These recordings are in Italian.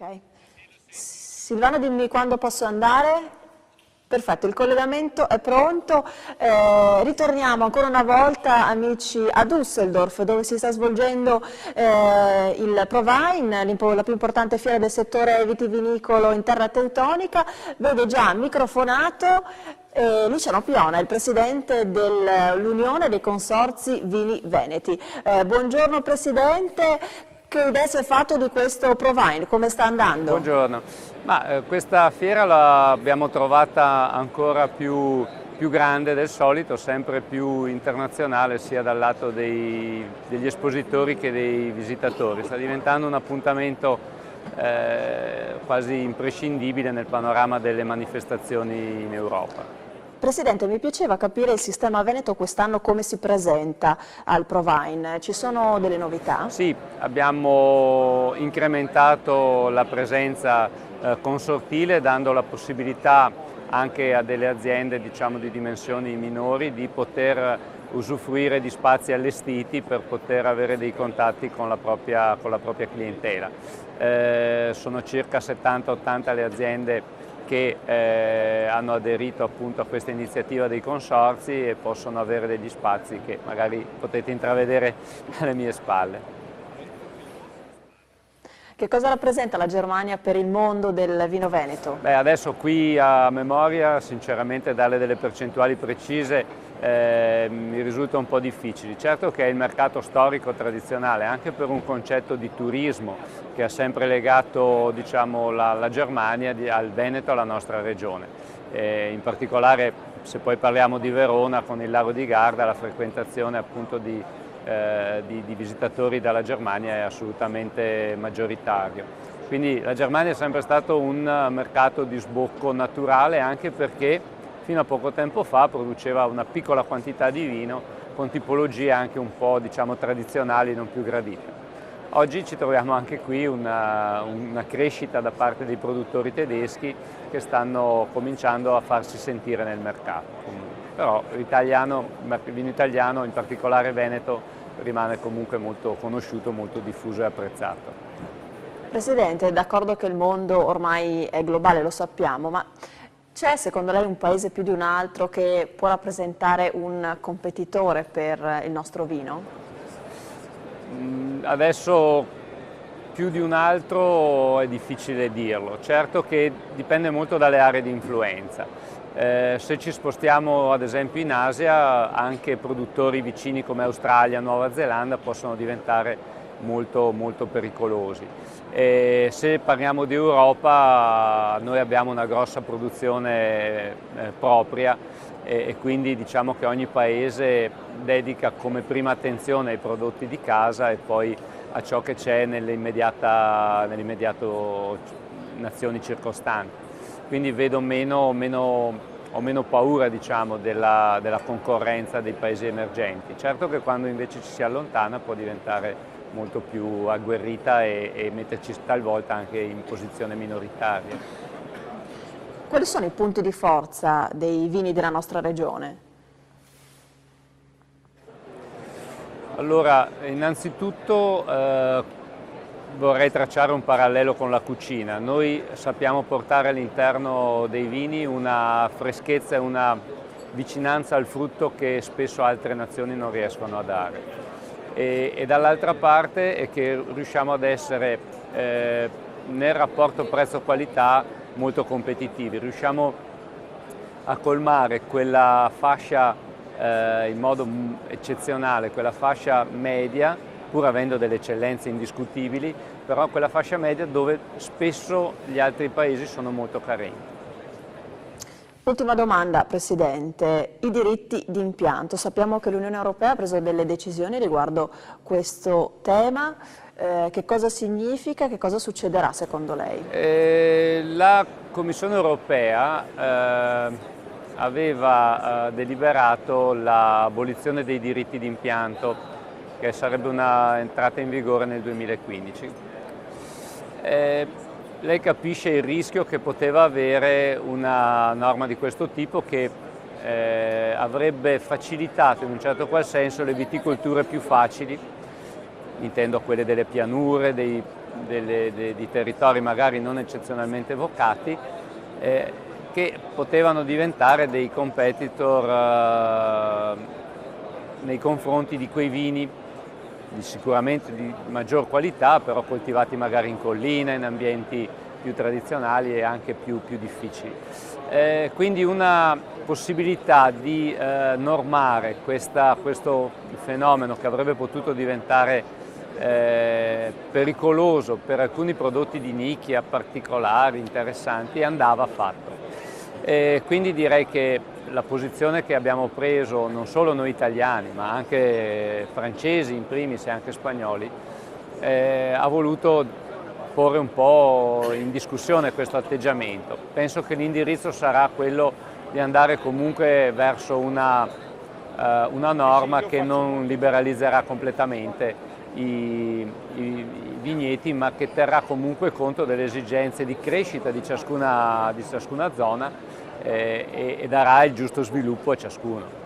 Ok. Silvana, dimmi quando posso andare. Perfetto, il collegamento è pronto. Ritorniamo ancora una volta, amici, a Düsseldorf, dove si sta svolgendo il Provine, la più importante fiera del settore vitivinicolo in terra teutonica. Vedo già microfonato Luciano Piona, il presidente dell'Unione dei Consorzi Vini Veneti. Buongiorno Presidente. Che idea si è fatto di questo Provine? Come sta andando? Buongiorno, questa fiera l'abbiamo trovata ancora più grande del solito, sempre più internazionale sia dal lato degli espositori che dei visitatori. Sta diventando un appuntamento quasi imprescindibile nel panorama delle manifestazioni in Europa. Presidente, mi piaceva capire il sistema veneto quest'anno come si presenta al Provine. Ci sono delle novità? Sì, abbiamo incrementato la presenza consortile dando la possibilità anche a delle aziende di dimensioni minori di poter usufruire di spazi allestiti per poter avere dei contatti con la propria clientela. Sono circa 70-80 le aziende che hanno aderito appunto a questa iniziativa dei consorzi e possono avere degli spazi che magari potete intravedere alle mie spalle. Che cosa rappresenta la Germania per il mondo del vino veneto? Adesso qui a memoria, sinceramente, darle delle percentuali precise mi risulta un po' difficile. Certo che è il mercato storico tradizionale, anche per un concetto di turismo che ha sempre legato la Germania al Veneto, alla nostra regione. In particolare, se poi parliamo di Verona, con il lago di Garda, la frequentazione appunto di visitatori dalla Germania è assolutamente maggioritario. Quindi la Germania è sempre stato un mercato di sbocco naturale, anche perché fino a poco tempo fa produceva una piccola quantità di vino con tipologie anche un po' tradizionali, non più gradite. Oggi ci troviamo anche qui una crescita da parte dei produttori tedeschi che stanno cominciando a farsi sentire nel mercato. Però il vino italiano, in particolare veneto, rimane comunque molto conosciuto, molto diffuso e apprezzato. Presidente, è d'accordo che il mondo ormai è globale, lo sappiamo, ma c'è secondo lei un paese più di un altro che può rappresentare un competitore per il nostro vino? Adesso più di un altro è difficile dirlo, certo che dipende molto dalle aree di influenza. Se ci spostiamo ad esempio in Asia, anche produttori vicini come Australia, Nuova Zelanda possono diventare molto, molto pericolosi. Se parliamo di Europa, noi abbiamo una grossa produzione propria e quindi diciamo che ogni paese dedica come prima attenzione ai prodotti di casa e poi a ciò che c'è nell'immediato nazioni circostanti. Quindi vedo ho meno paura della concorrenza dei paesi emergenti. Certo che quando invece ci si allontana può diventare molto più agguerrita e metterci talvolta anche in posizione minoritaria. Quali sono i punti di forza dei vini della nostra regione? Allora, innanzitutto vorrei tracciare un parallelo con la cucina. Noi sappiamo portare all'interno dei vini una freschezza e una vicinanza al frutto che spesso altre nazioni non riescono a dare. E dall'altra parte è che riusciamo ad essere nel rapporto prezzo-qualità molto competitivi, riusciamo a colmare quella fascia in modo eccezionale, quella fascia media, pur avendo delle eccellenze indiscutibili, però quella fascia media dove spesso gli altri paesi sono molto carenti. Ultima domanda, Presidente, i diritti di impianto. Sappiamo che l'Unione Europea ha preso delle decisioni riguardo questo tema. Che cosa significa, che cosa succederà secondo lei? La Commissione Europea aveva deliberato l'abolizione dei diritti di impianto, che sarebbe una entrata in vigore nel 2015. Lei capisce il rischio che poteva avere una norma di questo tipo che avrebbe facilitato in un certo qual senso le viticolture più facili, intendo quelle delle pianure, dei di territori magari non eccezionalmente vocati, che potevano diventare dei competitor nei confronti di quei vini sicuramente di maggior qualità, però coltivati magari in collina, in ambienti più tradizionali e anche più difficili. Quindi una possibilità di normare questo fenomeno che avrebbe potuto diventare pericoloso per alcuni prodotti di nicchia particolari, interessanti, andava fatto. Quindi direi che la posizione che abbiamo preso, non solo noi italiani, ma anche francesi in primis e anche spagnoli, ha voluto porre un po' in discussione questo atteggiamento. Penso che l'indirizzo sarà quello di andare comunque verso una norma che non liberalizzerà completamente i vigneti, ma che terrà comunque conto delle esigenze di crescita di ciascuna zona e darà il giusto sviluppo a ciascuno.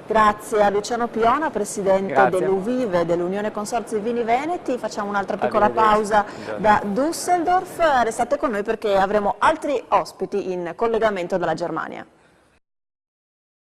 Grazie a Luciano Piona, Presidente dell'UVIVE, dell'Unione Consorzi Vini Veneti. Facciamo un'altra piccola pausa da Düsseldorf. Restate con noi perché avremo altri ospiti in collegamento dalla Germania.